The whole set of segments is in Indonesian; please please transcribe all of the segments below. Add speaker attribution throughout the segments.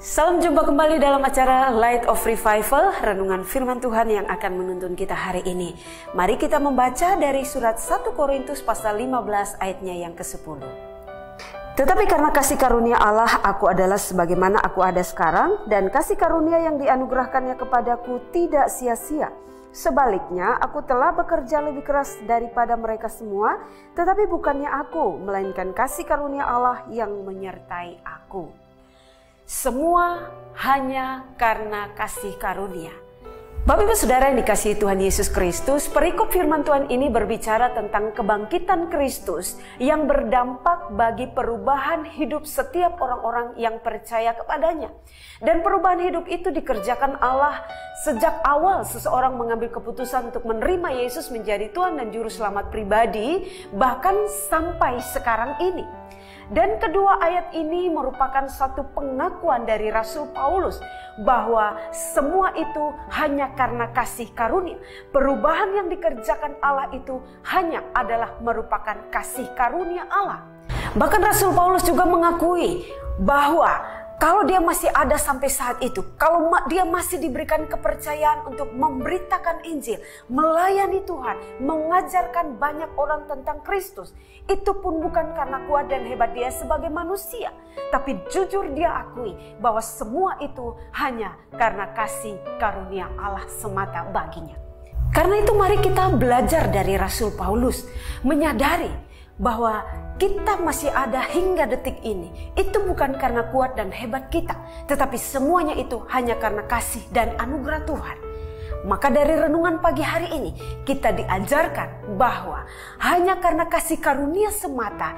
Speaker 1: Salam jumpa kembali dalam acara Light of Revival, renungan firman Tuhan yang akan menuntun kita hari ini. Mari kita membaca dari surat 1 Korintus pasal 15 ayatnya yang ke-10. Tetapi karena kasih karunia Allah, aku adalah sebagaimana aku ada sekarang, dan kasih karunia yang dianugerahkannya kepadaku tidak sia-sia. Sebaliknya, aku telah bekerja lebih keras daripada mereka semua, tetapi bukannya aku, melainkan kasih karunia Allah yang menyertai aku. Semua hanya karena kasih karunia. Bapak Ibu Saudara yang dikasihi Tuhan Yesus Kristus, perikop firman Tuhan ini berbicara tentang kebangkitan Kristus yang berdampak bagi perubahan hidup setiap orang-orang yang percaya kepadanya. Dan perubahan hidup itu dikerjakan Allah sejak awal seseorang mengambil keputusan untuk menerima Yesus menjadi Tuhan dan Juru Selamat pribadi, bahkan sampai sekarang ini. Dan kedua ayat ini merupakan satu pengakuan dari Rasul Paulus bahwa semua itu hanya karena kasih karunia. Perubahan yang dikerjakan Allah itu hanya adalah merupakan kasih karunia Allah. Bahkan Rasul Paulus juga mengakui bahwa kalau dia masih ada sampai saat itu, kalau dia masih diberikan kepercayaan untuk memberitakan Injil, melayani Tuhan, mengajarkan banyak orang tentang Kristus, itu pun bukan karena kuat dan hebat dia sebagai manusia, tapi jujur dia akui bahwa semua itu hanya karena kasih karunia Allah semata baginya. Karena itu mari kita belajar dari Rasul Paulus, menyadari bahwa kita masih ada hingga detik ini, itu bukan karena kuat dan hebat kita, tetapi semuanya itu hanya karena kasih dan anugerah Tuhan. Maka dari renungan pagi hari ini, kita diajarkan bahwa hanya karena kasih karunia semata,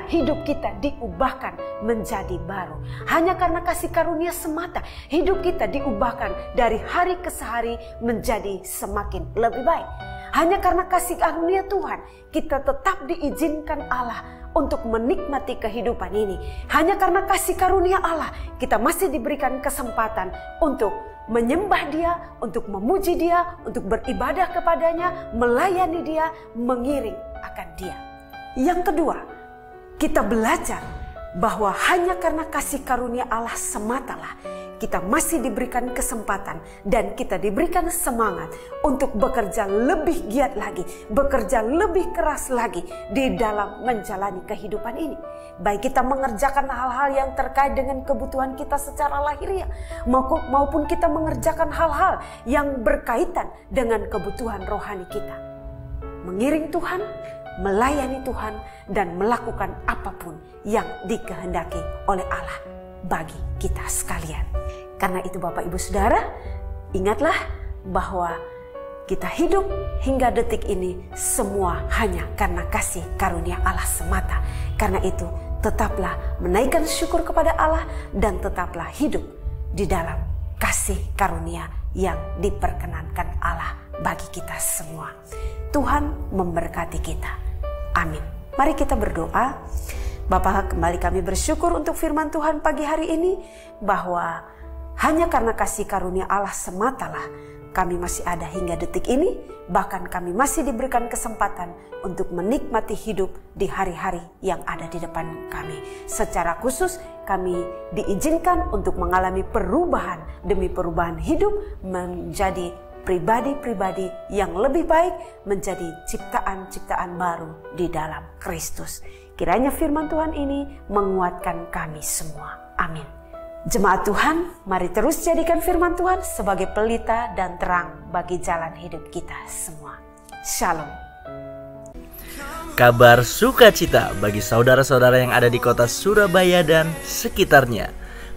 Speaker 1: hidup kita diubahkan menjadi baru. Hanya karena kasih karunia semata, hidup kita diubahkan dari hari ke hari menjadi semakin lebih baik. Hanya karena kasih karunia Tuhan, kita tetap diizinkan Allah untuk menikmati kehidupan ini. Hanya karena kasih karunia Allah, kita masih diberikan kesempatan untuk menyembah Dia, untuk memuji Dia, untuk beribadah kepadanya, melayani Dia, mengiring akan Dia. Yang kedua, kita belajar bahwa hanya karena kasih karunia Allah sematalah kita masih diberikan kesempatan dan kita diberikan semangat untuk bekerja lebih giat lagi, bekerja lebih keras lagi di dalam menjalani kehidupan ini. Baik kita mengerjakan hal-hal yang terkait dengan kebutuhan kita secara lahiriah, maupun kita mengerjakan hal-hal yang berkaitan dengan kebutuhan rohani kita. Mengiring Tuhan, melayani Tuhan, dan melakukan apapun yang dikehendaki oleh Allah bagi kita sekalian. Karena itu Bapak Ibu Saudara, ingatlah bahwa kita hidup hingga detik ini semua hanya karena kasih karunia Allah semata. Karena itu tetaplah menaikkan syukur kepada Allah dan tetaplah hidup di dalam kasih karunia yang diperkenankan Allah bagi kita semua. Tuhan memberkati kita. Amin. Mari kita berdoa. Bapa, kembali kami bersyukur untuk firman Tuhan pagi hari ini, bahwa hanya karena kasih karunia Allah sematalah kami masih ada hingga detik ini, bahkan kami masih diberikan kesempatan untuk menikmati hidup di hari-hari yang ada di depan kami. Secara khusus kami diizinkan untuk mengalami perubahan demi perubahan hidup menjadi pribadi-pribadi yang lebih baik, menjadi ciptaan-ciptaan baru di dalam Kristus. Kiranya firman Tuhan ini menguatkan kami semua. Amin. Jemaat Tuhan, mari terus jadikan firman Tuhan sebagai pelita dan terang bagi jalan hidup kita semua. Shalom.
Speaker 2: Kabar sukacita bagi saudara-saudara yang ada di kota Surabaya dan sekitarnya.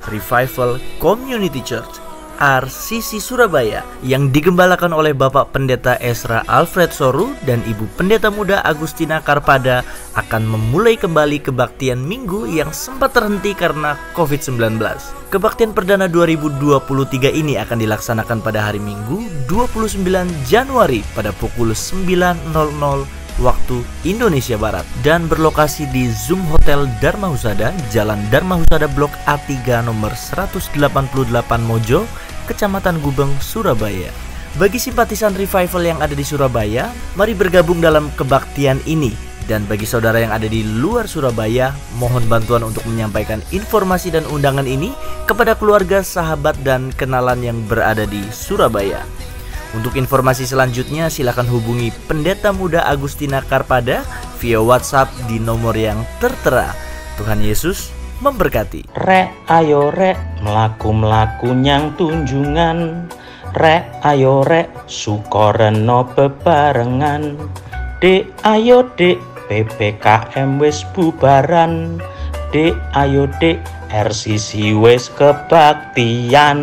Speaker 2: Revival Community Church RCC Surabaya yang digembalakan oleh Bapak Pendeta Ezra Alfred Soru dan Ibu Pendeta Muda Agustina Karpada akan memulai kembali kebaktian minggu yang sempat terhenti karena COVID-19. Kebaktian perdana 2023 ini akan dilaksanakan pada hari Minggu 29 Januari pada pukul 9.00 waktu Indonesia Barat dan berlokasi di Zoom Hotel Dharma Husada, Jalan Dharma Husada Blok A3 nomor 188 Mojo, Kecamatan Gubeng, Surabaya. Bagi simpatisan revival yang ada di Surabaya, mari bergabung dalam kebaktian ini Dan bagi saudara yang ada di luar Surabaya, mohon bantuan untuk menyampaikan informasi dan undangan ini kepada keluarga, sahabat, dan kenalan yang berada di Surabaya. Untuk informasi selanjutnya silakan hubungi Pendeta Muda Agustina Karpada via WhatsApp di nomor yang tertera. Tuhan Yesus memberkati.
Speaker 3: Rek ayo rek mlaku-mlaku nyang tunjungan. Rek ayo rek sukoreno bebarengan. Dek ayo dek PPKM wis bubaran. Dek ayo dek RCC wis kebaktian.